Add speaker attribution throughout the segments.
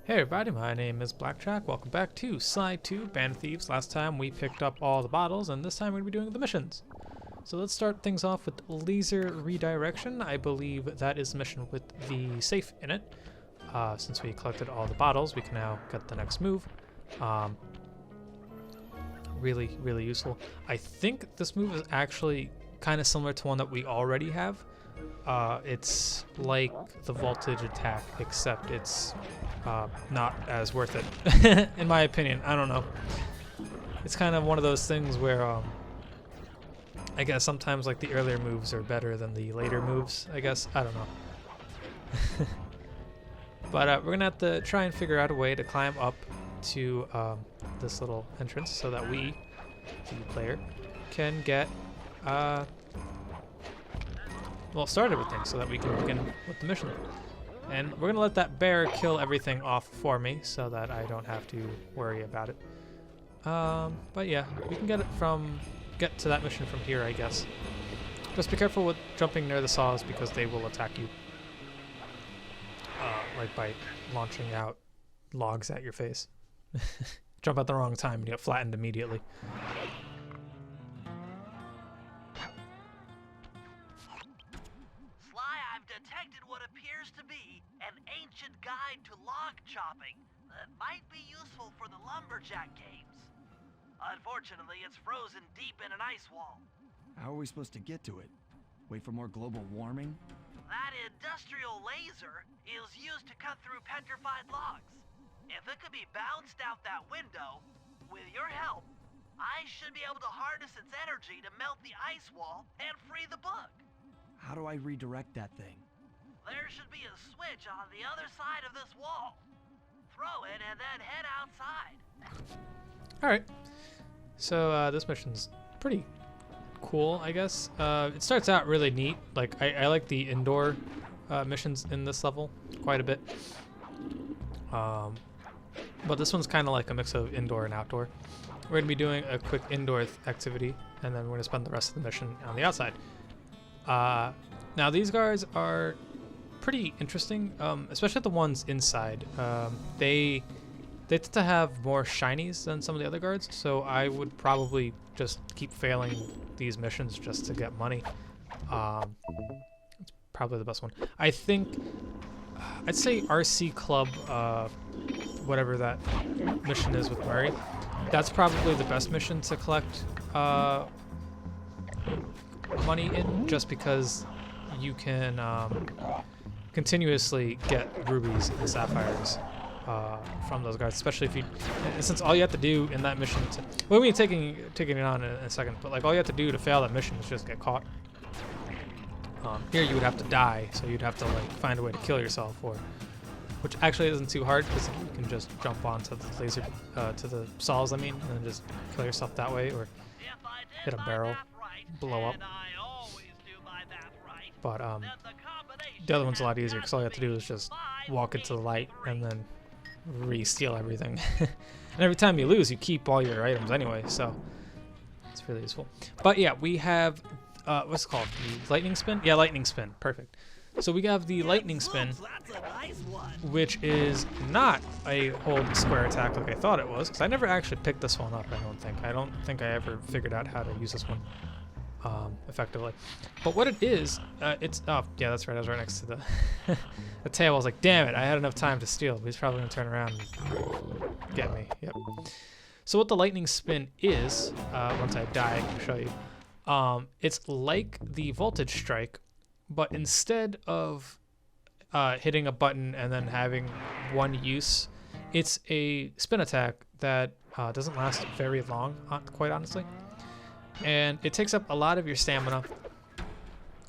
Speaker 1: Hey everybody, my name is BlakJak. Welcome back to Side 2, Band of Thieves. Last time we picked up all the bottles, and this time we're going to be doing the missions. So let's start things off with laser redirection. I believe that is the mission with the safe in it. Since we collected all the bottles, we can now get the next move. Really useful. I think this move is actually kind of similar to one that we already have. It's like the voltage attack, except it's not as worth it, in my opinion. I don't know. It's kind of one of those things where I guess sometimes like the earlier moves are better than the later moves, I guess. I don't know. But we're gonna have to try and figure out a way to climb up to this little entrance so that we, the player, can get well, start everything so that we can begin with the mission. And we're gonna let that bear kill everything off for me so that I don't have to worry about it. But yeah, we can get to that mission from here, I guess. Just be careful with jumping near the saws because they will attack you. Like by launching out logs at your face. Jump at the wrong time and you get flattened immediately.
Speaker 2: An ancient guide to log chopping that might be useful for the lumberjack games. Unfortunately, it's frozen deep in an ice wall.
Speaker 3: How are we supposed to get to it? Wait for more global warming?
Speaker 2: That industrial laser is used to cut through petrified logs. If it could be bounced out that window, with your help, I should be able to harness its energy to melt the ice wall and free the bug.
Speaker 3: How do I redirect that thing?
Speaker 2: There should be a switch on the other side of this wall. Throw it and then head outside.
Speaker 1: Alright. So this mission's pretty cool, I guess. It starts out really neat. Like I like the indoor missions in this level quite a bit. But this one's kind of like a mix of indoor and outdoor. We're going to be doing a quick indoor activity, and then we're going to spend the rest of the mission on the outside. Now these guards are pretty interesting, especially the ones inside. They tend to have more shinies than some of the other guards, so I would probably just keep failing these missions just to get money. It's probably the best one. I think I'd say RC Club, whatever that mission is with Murray. That's probably the best mission to collect money in, just because you can continuously get rubies and sapphires from those guards, especially if you, since all you have to do in that mission well, we'll be taking it on in a second, but like all you have to do to fail that mission is just get caught. Here you would have to die, so you'd have to like find a way to kill yourself, or which actually isn't too hard because you can just jump onto the laser, to the saws, I mean, and then just kill yourself that way, or hit a barrel, blow up. But the other one's a lot easier because all you have to do is just walk into the light and then re-steal everything. And every time you lose, you keep all your items anyway, so it's really useful. But yeah, we have, what's it called? The lightning spin? Yeah, lightning spin. Perfect. So we have the lightning spin, which is not a hold square attack like I thought it was, because I never actually picked this one up, I don't think. I don't think I ever figured out how to use this one effectively. But what it is, it's, oh yeah, that's right, I was right next to the the tail. I was like, damn it, I had enough time to steal, but he's probably gonna turn around and get me. Yep. So what the lightning spin is, once I die, I can show you. It's like the voltage strike, but instead of hitting a button and then having one use, it's a spin attack that doesn't last very long, quite honestly. And it takes up a lot of your stamina.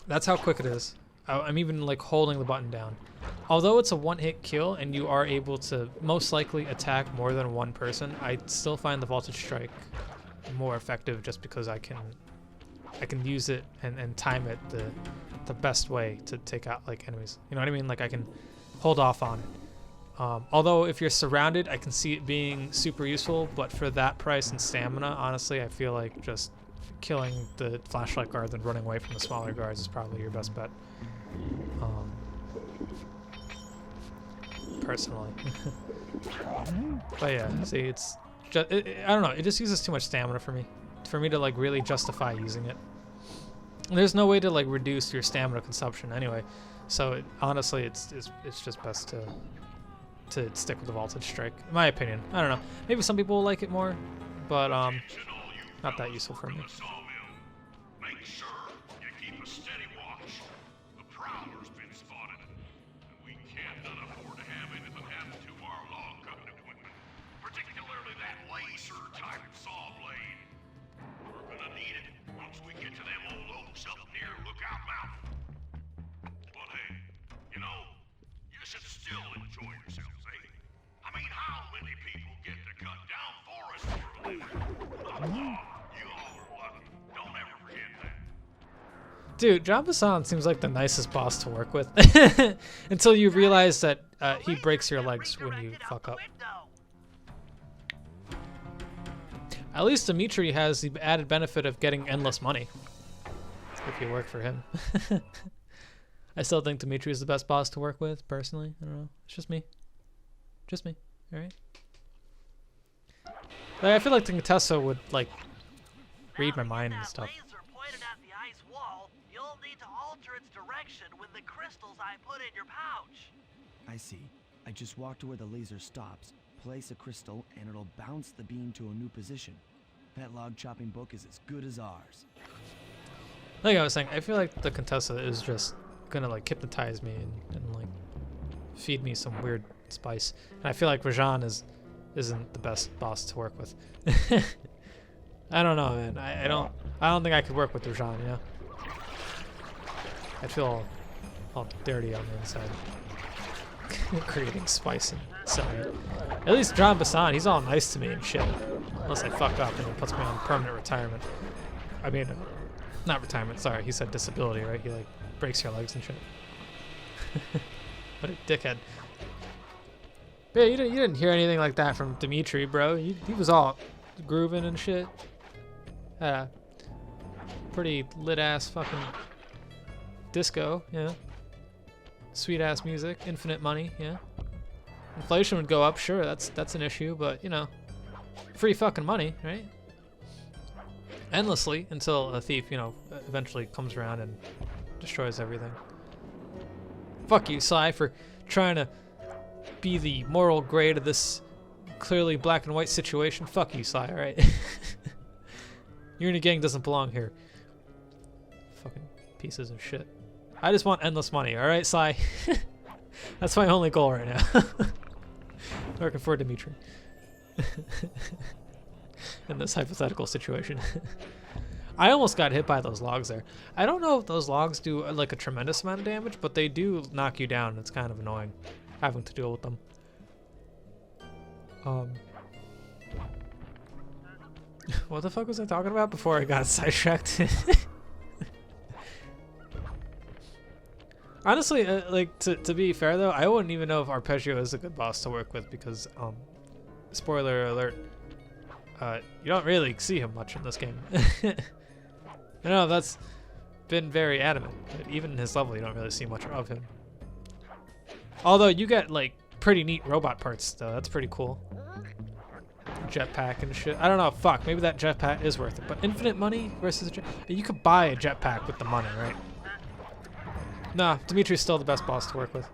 Speaker 1: That's how quick it is. I'm even like holding the button down. Although it's a one-hit kill and you are able to most likely attack more than one person, I still find the voltage strike more effective just because I can use it and time it the best way to take out like enemies. You know what I mean? Like I can hold off on it. Although if you're surrounded, I can see it being super useful, but for that price and stamina, honestly, I feel like just killing the flashlight guards and running away from the smaller guards is probably your best bet. Personally. But yeah, see, it's just, I don't know, it just uses too much stamina for me to like really justify using it. There's no way to like reduce your stamina consumption anyway, so honestly, it's just best to stick with the voltage strike, in my opinion. I don't know, maybe some people will like it more, but not that useful for me.
Speaker 4: Make sure you keep a steady watch. The prowler's been spotted, and we can't afford to have anything happen to our log cutting equipment, particularly that laser-type saw blade. We're gonna need it once we get to them old oaks up near Lookout Mountain. But hey, you know, you should still enjoy yourselves, eh? I mean, how many people get to cut down forests for a living? You all are lucky. Don't ever forget that.
Speaker 1: Dude, John Bassan seems like the nicest boss to work with. Until you realize that he breaks your legs when you fuck up. At least Dimitri has the added benefit of getting endless money. If you work for him. I still think Dimitri is the best boss to work with, personally. I don't know. It's just me. Just me. Alright? Like, I feel like the Contessa would, like, read my mind and stuff.
Speaker 2: Laser pointed at the ice wall, you'll need to alter its direction with the crystals I put in your pouch.
Speaker 3: I see. I just walk to where the laser stops, place a crystal, and it'll bounce the beam to a new position. That log chopping book is as good as ours.
Speaker 1: Like I was saying, I feel like the Contessa is just gonna like hypnotize me and like feed me some weird spice. And I feel like Rajan isn't the best boss to work with. I don't know, man. I don't think I could work with Rajan, you know? I feel all dirty on the inside. Creating spice and selling it. At least John Bassan, he's all nice to me and shit. Unless I fuck up and he puts me on permanent retirement. I mean, not retirement, sorry, he said disability, right? He like breaks your legs and shit. What a dickhead. But yeah, you didn't hear anything like that from Dimitri, bro. He was all grooving and shit. Pretty lit ass fucking disco, yeah. Sweet ass music, infinite money, yeah. Inflation would go up, sure, that's an issue, but you know, free fucking money, right? Endlessly until a thief, you know, eventually comes around and destroys everything. Fuck you, Sai, for trying to be the moral grade of this clearly black and white situation. Fuck you, Sai, alright? Unity Gang doesn't belong here. Fucking pieces of shit. I just want endless money, alright, Sai? That's my only goal right now. Working for Dimitri. In this hypothetical situation. I almost got hit by those logs there. I don't know if those logs do like a tremendous amount of damage, but they do knock you down. It's kind of annoying having to deal with them. What the fuck was I talking about before I got sidetracked? Honestly, like to be fair though, I wouldn't even know if Arpeggio is a good boss to work with because, spoiler alert, you don't really see him much in this game. I know that's been very adamant, but even in his level, you don't really see much of him. Although you get like pretty neat robot parts though, that's pretty cool. Jetpack and shit. I don't know, fuck, maybe that jetpack is worth it, but infinite money versus a jet, you could buy a jetpack with the money, right? Nah, Dimitri's still the best boss to work with.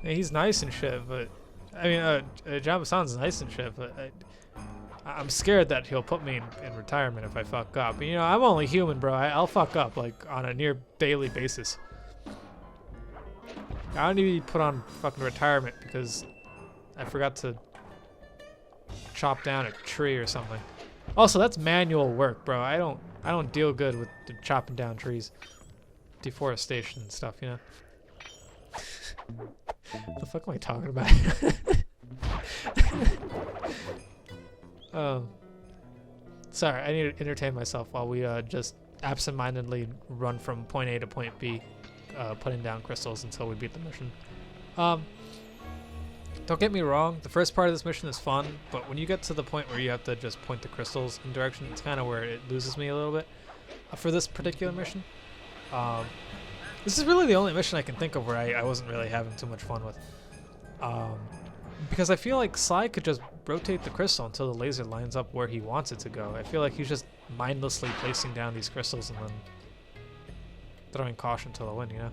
Speaker 1: Yeah, he's nice and shit, but I mean, John Bassan's nice and shit, but I'm scared that he'll put me in retirement if I fuck up. But, you know, I'm only human, bro. I'll fuck up like on a near daily basis. I don't need to be put on fucking retirement because I forgot to chop down a tree or something. Also, that's manual work, bro. I don't deal good with the chopping down trees, deforestation and stuff, you know. What the fuck am I talking about? Oh, sorry. I need to entertain myself while we just absentmindedly run from point A to point B, putting down crystals until we beat the mission. Don't get me wrong, the first part of this mission is fun, but when you get to the point where you have to just point the crystals in direction, it's kind of where it loses me a little bit. For this particular mission, This is really the only mission I can think of where I wasn't really having too much fun with. Because I feel like Sly could just rotate the crystal until the laser lines up where he wants it to go. I feel like he's just mindlessly placing down these crystals and then throwing caution to the wind, you know?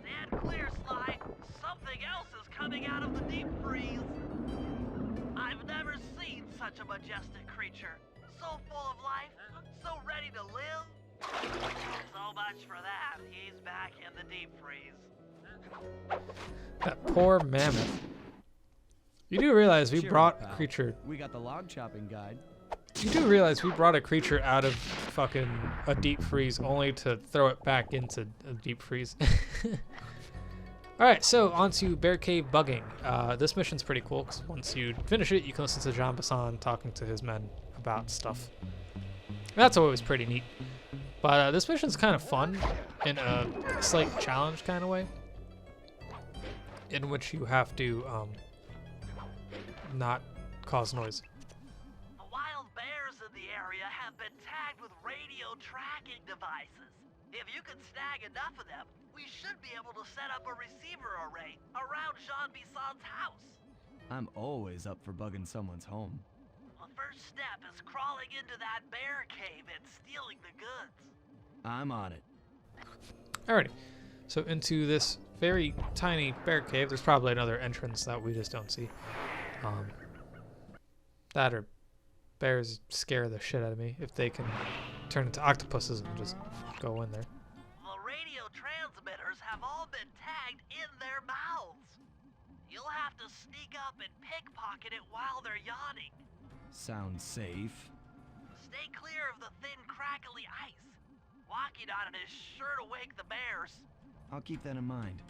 Speaker 2: Stand clear, Sly. Something else is coming out of the deep freeze. I've never seen such a majestic creature. So full of life, so ready to live. So much for that. He's back in the deep freeze.
Speaker 1: That poor mammoth. You do realize we
Speaker 3: Cheer
Speaker 1: brought
Speaker 3: up,
Speaker 1: a
Speaker 3: pal.
Speaker 1: creature.
Speaker 3: We got the log chopping guide.
Speaker 1: You do realize we brought a creature out of fucking a deep freeze only to throw it back into a deep freeze. Alright, so on to Bear Cave bugging. This mission's pretty cool because once you finish it, you can listen to Jean Bassan talking to his men about stuff. That's always pretty neat. But this mission's kind of fun in a slight challenge kind of way, in which you have to not cause noise.
Speaker 2: The wild bears in the area have been tagged with radio tracking devices. If you can snag enough of them, we should be able to set up a receiver array around Jean Bisson's house.
Speaker 3: I'm always up for bugging someone's home.
Speaker 2: The first step is crawling into that bear cave and stealing the goods.
Speaker 3: I'm on it.
Speaker 1: Alrighty, so into this very tiny bear cave, there's probably another entrance that we just don't see. That or bears scare the shit out of me if they can turn into octopuses and just go in there.
Speaker 2: The radio transmitters have all been tagged in their mouths. You'll have to sneak up and pickpocket it while they're yawning.
Speaker 3: Sounds safe.
Speaker 2: Stay clear of the thin, crackly ice. Walking on it is sure to wake the bears.
Speaker 3: I'll keep that in mind.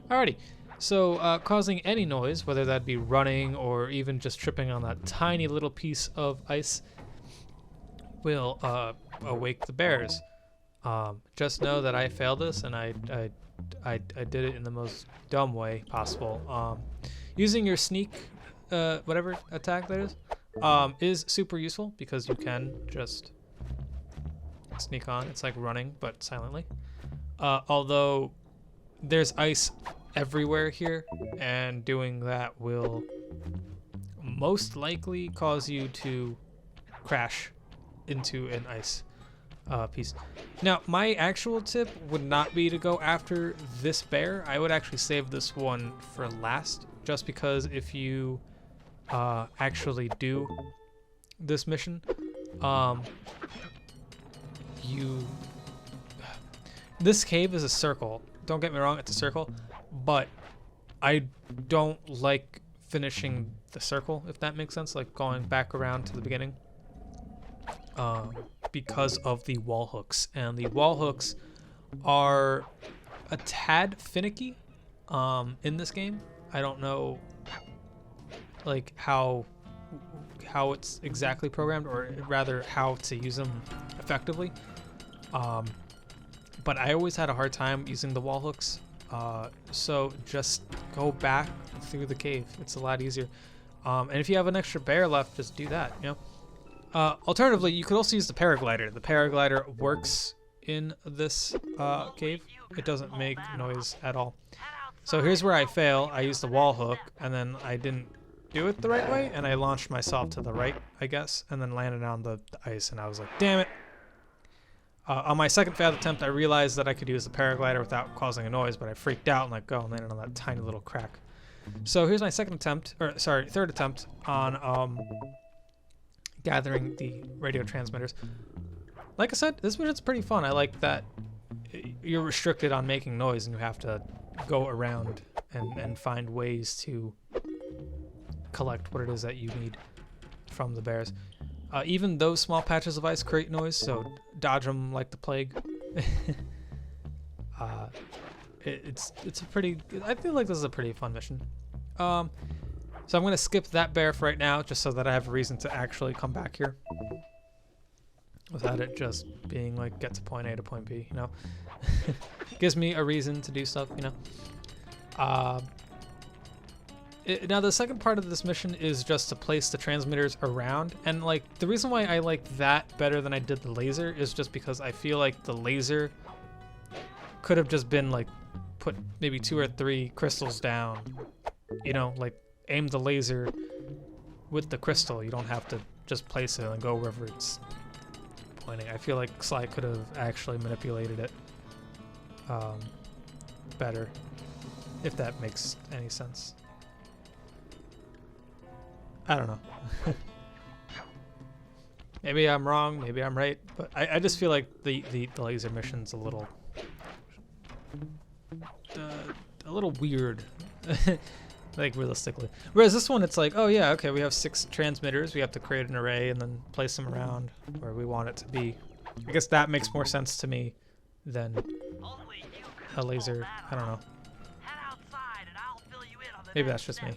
Speaker 1: Alrighty, so causing any noise, whether that be running or even just tripping on that tiny little piece of ice, will awake the bears. Just know that I failed this, and I did it in the most dumb way possible. Using your sneak, whatever attack that is super useful because you can just sneak on. It's like running, but silently. Although there's ice everywhere here, and doing that will most likely cause you to crash into an ice piece. Now, my actual tip would not be to go after this bear. I would actually save this one for last, just because if you actually do this mission, this cave is a circle. Don't get me wrong, it's a circle, but I don't like finishing the circle, if that makes sense, like going back around to the beginning, because of the wall hooks. And the wall hooks are a tad finicky in this game. I don't know like how it's exactly programmed, or rather how to use them effectively. But I always had a hard time using the wall hooks, so just go back through the cave. It's a lot easier. And if you have an extra bear left, just do that, you know? Alternatively, you could also use the paraglider. The paraglider works in this cave. It doesn't make noise at all. So here's where I fail. I used the wall hook, and then I didn't do it the right way, and I launched myself to the right, I guess, and then landed on the ice, and I was like, damn it. On my second failed attempt, I realized that I could use the paraglider without causing a noise, but I freaked out and let go and landed on that tiny little crack. So here's my third attempt on gathering the radio transmitters. Like I said, this mission's pretty fun. I like that you're restricted on making noise and you have to go around and find ways to collect what it is that you need from the bears. Even those small patches of ice create noise, so dodge them like the plague. It's a pretty. I feel like this is a pretty fun mission. So I'm gonna skip that bear for right now, just so that I have a reason to actually come back here, without it just being like get to point A to point B. You know, gives me a reason to do stuff. You know. Now the second part of this mission is just to place the transmitters around, and like the reason why I like that better than I did the laser is just because I feel like the laser could have just been like put maybe 2 or 3 crystals down, you know, like aim the laser with the crystal. You don't have to just place it and go wherever it's pointing. I feel like Sly could have actually manipulated it better, if that makes any sense. I don't know. Maybe I'm wrong, maybe I'm right, but I just feel like the laser mission's a little weird, like realistically. Whereas this one, it's like, oh yeah, okay, we have 6 transmitters, we have to create an array and then place them around where we want it to be. I guess that makes more sense to me than a laser. I don't know. Maybe that's just me.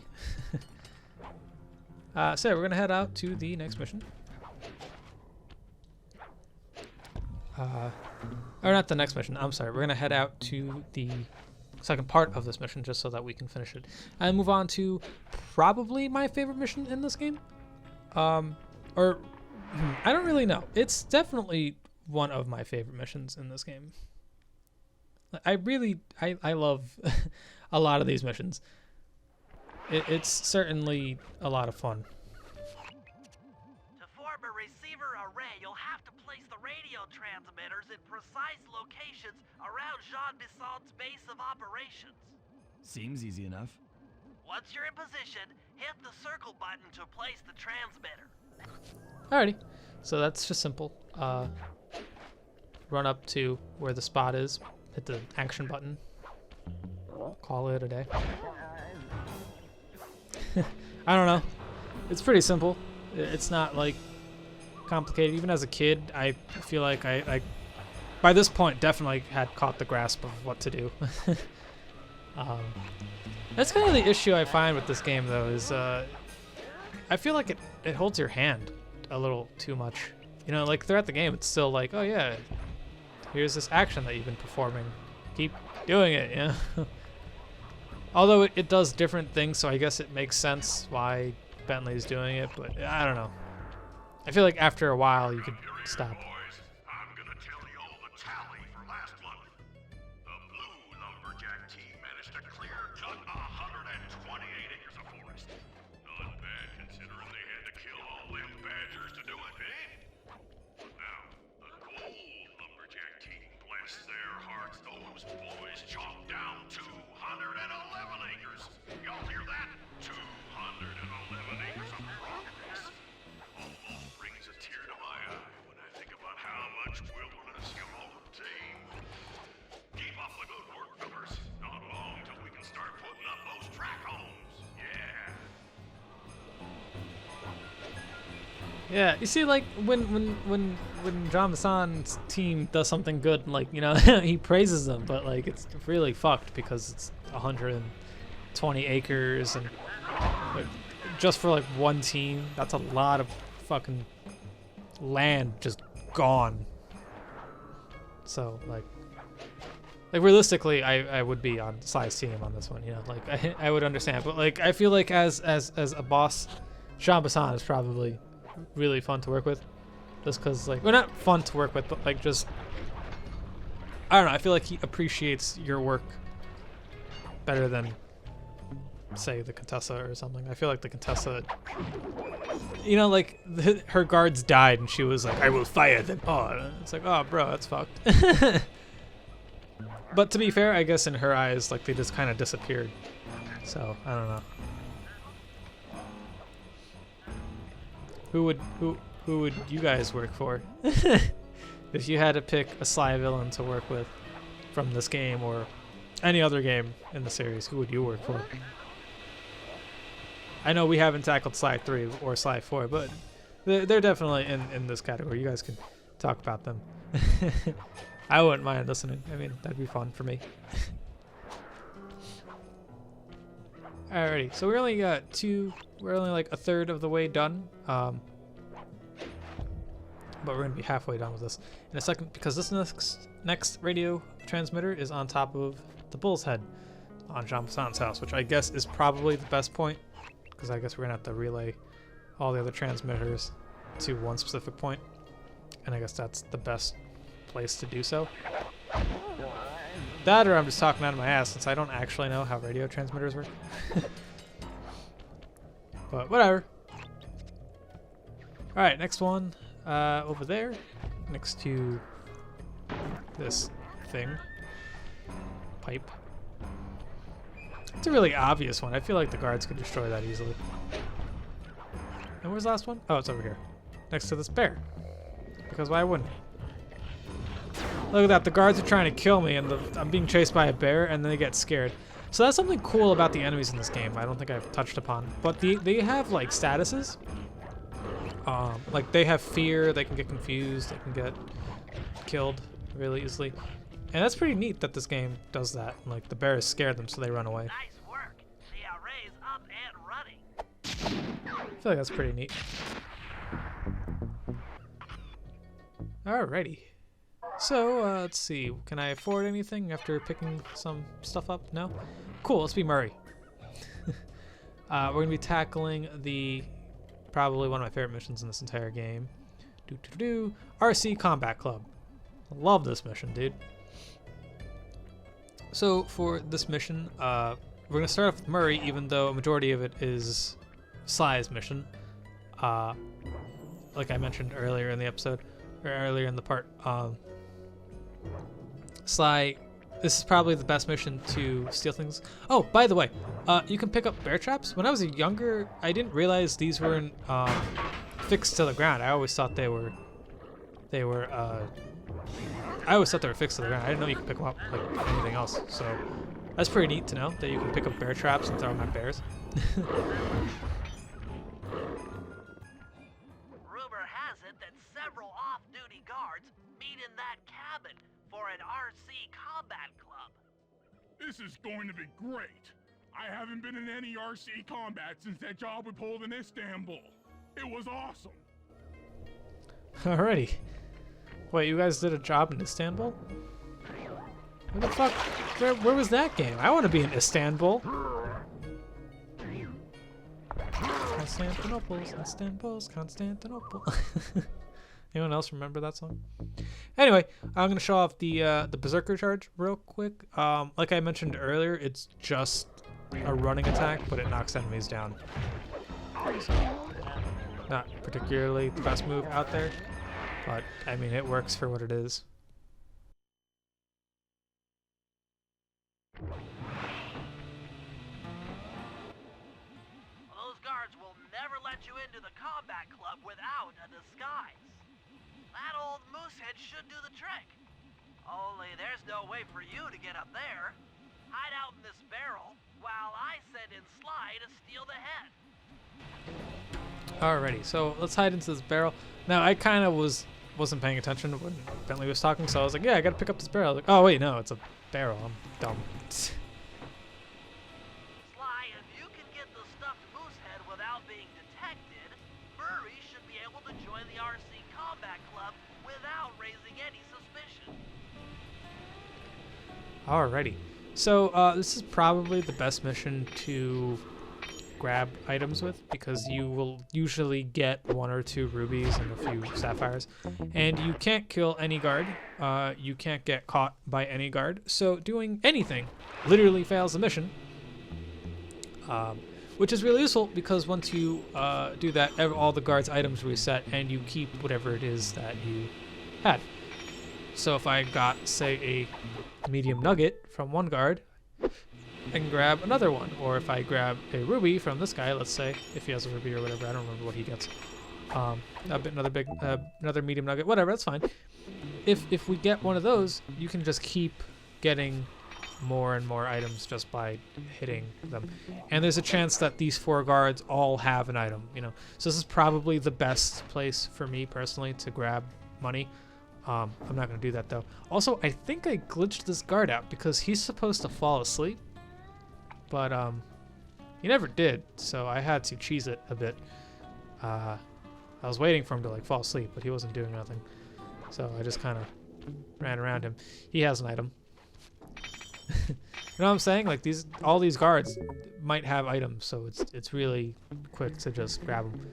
Speaker 1: So yeah, we're gonna head out to the next mission. Or not the next mission, I'm sorry. We're gonna head out to the second part of this mission just so that we can finish it. And move on to probably my favorite mission in this game. I don't really know. It's definitely one of my favorite missions in this game. I love a lot of these missions. It's certainly a lot of fun.
Speaker 2: To form a receiver array, you'll have to place the radio transmitters in precise locations around Jean Bisson's base of operations.
Speaker 3: Seems easy enough.
Speaker 2: Once you're in position, hit the circle button to place the transmitter.
Speaker 1: Alrighty, so that's just simple. Run up to where the spot is, hit the action button, call it a day. I don't know. It's pretty simple. It's not like complicated. Even as a kid, I feel like I by this point definitely had caught the grasp of what to do. That's kind of the issue I find with this game though, is I feel like it holds your hand a little too much. You know, like throughout the game it's still like, oh yeah, here's this action that you've been performing. Keep doing it, you know? Although it does different things, so I guess it makes sense why Bentley's doing it, but I don't know. I feel like after a while you could stop.
Speaker 4: Boys, I'm gonna tell you all the tally for last month. The blue lumberjack team managed to clear cut 128 acres of forest. Not bad considering they had to kill all them badgers to do it, eh? But now, the gold lumberjack team, bless their hearts, those boys chopped down 211 acres. Y'all hear that? 211 acres of progress. Almost brings a tear to my eye when I think about how much wilderness you all obtained. Keep up the good work, fellas. Not long till we can start putting up those track homes. Yeah.
Speaker 1: Yeah, you see, like when Jean Bisson's team does something good, like, you know, he praises them, but like it's really fucked because it's 120 acres and like, just for like one team, that's a lot of fucking land just gone. So like realistically, I would be on Sly's team on this one, you know, like I would understand, but like I feel like as a boss, Jean Bisson is probably really fun to work with, just because like, well, not fun to work with, but like just, I don't know, I feel like he appreciates your work better than say the Contessa or something. I feel like the Contessa, you know, like her guards died and she was like, I will fire them. Oh, it's like, oh bro, that's fucked. But to be fair, I guess in her eyes, like they just kind of disappeared, so I don't know. Who would you guys work for? If you had to pick a Sly villain to work with from this game or any other game in the series, who would you work for? I know we haven't tackled Sly 3 or Sly 4, but they're definitely in this category. You guys can talk about them. I wouldn't mind listening. I mean, that'd be fun for me. Alrighty, so we're only like a third of the way done. But we're gonna be halfway done with this in a second because this next radio transmitter is on top of the bull's head on Jean Bisson's house, which I guess is probably the best point because I guess we're gonna have to relay all the other transmitters to one specific point, and I guess that's the best place to do so. That, or I'm just talking out of my ass since I don't actually know how radio transmitters work. But whatever. Alright, next one. Over there. Next to this thing. Pipe. It's a really obvious one. I feel like the guards could destroy that easily. And where's the last one? Oh, it's over here. Next to this bear. Because why wouldn't? Look at that. The guards are trying to kill me, and I'm being chased by a bear, and then they get scared. So that's something cool about the enemies in this game. I don't think I've touched upon. But they have, like, statuses. Like, they have fear. They can get confused. They can get killed really easily. And that's pretty neat that this game does that. Like, the bears scared them, so they run away.
Speaker 2: Nice work. The array's up and running.
Speaker 1: I feel like that's pretty neat. Alrighty. So, let's see. Can I afford anything after picking some stuff up? No? Cool, let's be Murray. We're going to be tackling probably one of my favorite missions in this entire game. RC Combat Club. I love this mission, dude. So, for this mission, we're going to start off with Murray, even though a majority of it is Sly's mission. Like I mentioned earlier in the episode, or earlier in the part, Sly, this is probably the best mission to steal things. Oh, by the way, you can pick up bear traps. When I was younger, I didn't realize these weren't fixed to the ground. I always thought they were fixed to the ground. I didn't know you could pick them up like anything else. So that's pretty neat to know that you can pick up bear traps and throw them at bears.
Speaker 2: Rumor has it that several off-duty guards meet in that cabin for an RC combat club.
Speaker 4: This is going to be great. I haven't been in any RC combat since that job we pulled in Istanbul. It was awesome.
Speaker 1: Alrighty. Wait, you guys did a job in Istanbul? Where the fuck? Where was that game? I want to be in Istanbul. Constantinople. Anyone else remember that song? Anyway, I'm gonna show off the Berserker charge real quick. Like I mentioned earlier, it's just a running attack, but it knocks enemies down. So, not particularly the best move out there, but I mean it works for what it is.
Speaker 2: Those guards will never let you into the combat club without a disguise. That old moosehead should do the trick. Only there's no way for you to get up there. Hide out in this barrel while I send in Sly to steal the head.
Speaker 1: Alrighty, so let's hide into this barrel. Now I kind of wasn't paying attention when Bentley was talking, so I was like, yeah, I gotta pick up this barrel. I was like, oh wait, no, it's a barrel. I'm dumb.
Speaker 2: Sly, if you can get the stuffed moosehead without being detected, Murray should be able to join the RC combat club without raising any suspicion.
Speaker 1: Alrighty, so this is probably the best mission to grab items with, because you will usually get 1 or 2 rubies and a few sapphires, and you can't kill any guard. You can't get caught by any guard, so doing anything literally fails the mission, which is really useful because once you do that, all the guards' items reset and you keep whatever it is that you had. So if I got, say, a medium nugget from one guard, I can grab another one, or if I grab a ruby from this guy, let's say, if he has a ruby or whatever, I don't remember what he gets. Another medium nugget, whatever, that's fine. If we get one of those, you can just keep getting more and more items just by hitting them. And there's a chance that these 4 guards all have an item, you know. So this is probably the best place for me personally to grab money. I'm not gonna do that though. Also, I think I glitched this guard out because he's supposed to fall asleep. But he never did, so I had to cheese it a bit. I was waiting for him to like fall asleep, but he wasn't doing nothing. So I just kind of ran around him. He has an item. You know what I'm saying? Like all these guards might have items, so it's really quick to just grab them.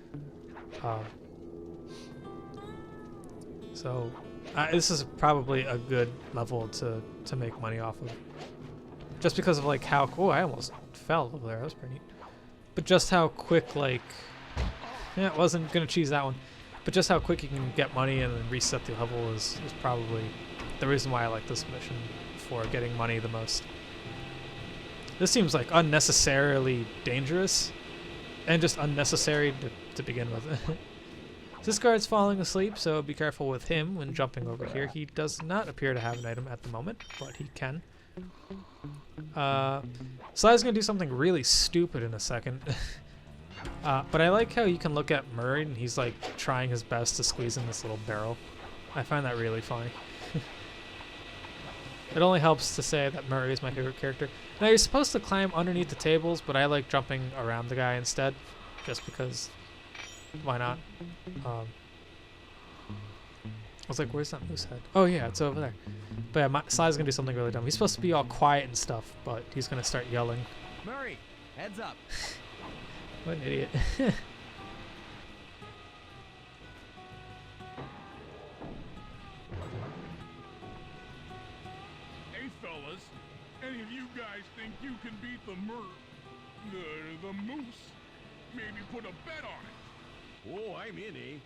Speaker 1: So this is probably a good level to make money off of, just because of like how I almost fell over there. That was pretty neat. But just how quick, like, yeah, I wasn't gonna choose that one. But just how quick you can get money and then reset the level is probably the reason why I like this mission for getting money the most. This seems like unnecessarily dangerous and just unnecessary to begin with. This guard's falling asleep, so be careful with him when jumping over here. He does not appear to have an item at the moment, but he can. Sly's gonna do something really stupid in a second. But I like how you can look at Murray and he's like trying his best to squeeze in this little barrel. I find that really funny. It only helps to say that Murray is my favorite character. Now you're supposed to climb underneath the tables, but I like jumping around the guy instead, just because why not? I was like, where's that moose head? Oh yeah, it's over there. But yeah, Sly's gonna do something really dumb. He's supposed to be all quiet and stuff, but he's gonna start yelling.
Speaker 3: Murray, heads up.
Speaker 1: What an idiot.
Speaker 4: Hey fellas, any of you guys think you can beat the moose? Maybe put a bet on it.
Speaker 5: Oh, I'm in, eh?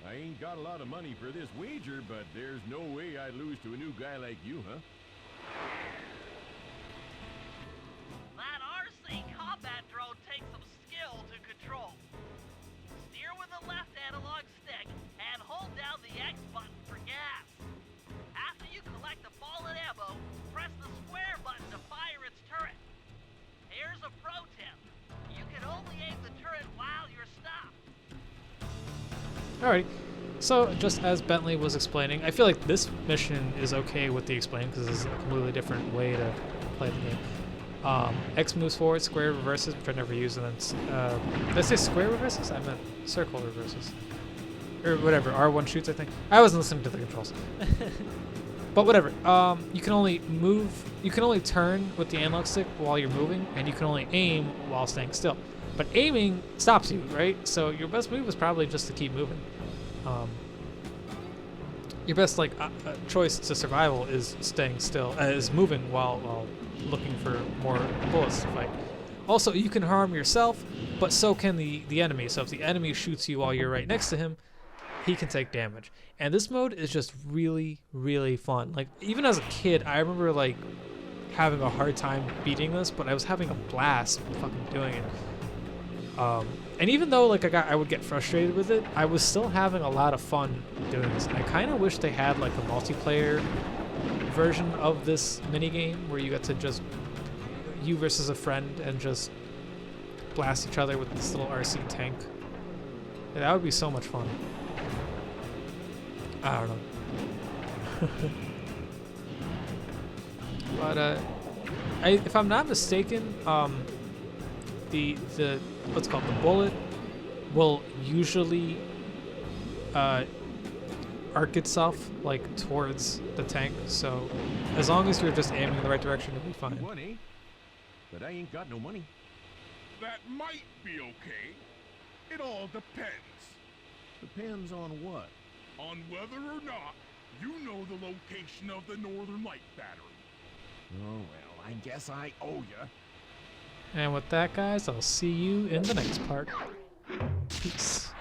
Speaker 5: I ain't got a lot of money for this wager, but there's no way I'd lose to a new guy like you, huh?
Speaker 2: That RC combat drone takes some skill to control. Steer with the left analog stick and hold down the X button for gas. After you collect the fallen ammo, press the square button to fire its turret. Here's a pro tip. You can only aim the turret while you're stopped.
Speaker 1: Alright, so just as Bentley was explaining, I feel like this mission is okay with the explain because this is a completely different way to play the game. X moves forward, square reverses, which I never use, and then did I say square reverses? I meant circle reverses. Or whatever, R1 shoots, I think. I wasn't listening to the controls. But whatever, you can only turn with the analog stick while you're moving, and you can only aim while staying still. But aiming stops you, right? So your best move is probably just to keep moving. Your best choice to survival is staying still, is moving while looking for more bullets to fight. Also, you can harm yourself, but so can the enemy. So if the enemy shoots you while you're right next to him, he can take damage. And this mode is just really, really fun. Like, even as a kid, I remember like having a hard time beating this, but I was having a blast fucking doing it. And even though like I would get frustrated with it, I was still having a lot of fun doing this. And I kind of wish they had like a multiplayer version of this minigame where you get to just you versus a friend and just blast each other with this little RC tank. Yeah, that would be so much fun. I don't know. But if I'm not mistaken, the what's called the bullet will usually arc itself like towards the tank. So as long as you're just aiming in the right direction, it'll be fine.
Speaker 5: You won, eh? But I ain't got no money.
Speaker 4: That might be okay. It all depends.
Speaker 5: Depends on what?
Speaker 4: On whether or not you know the location of the Northern Light Battery.
Speaker 5: Oh, well, I guess I owe ya.
Speaker 1: And with that, guys, I'll see you in the next part. Peace.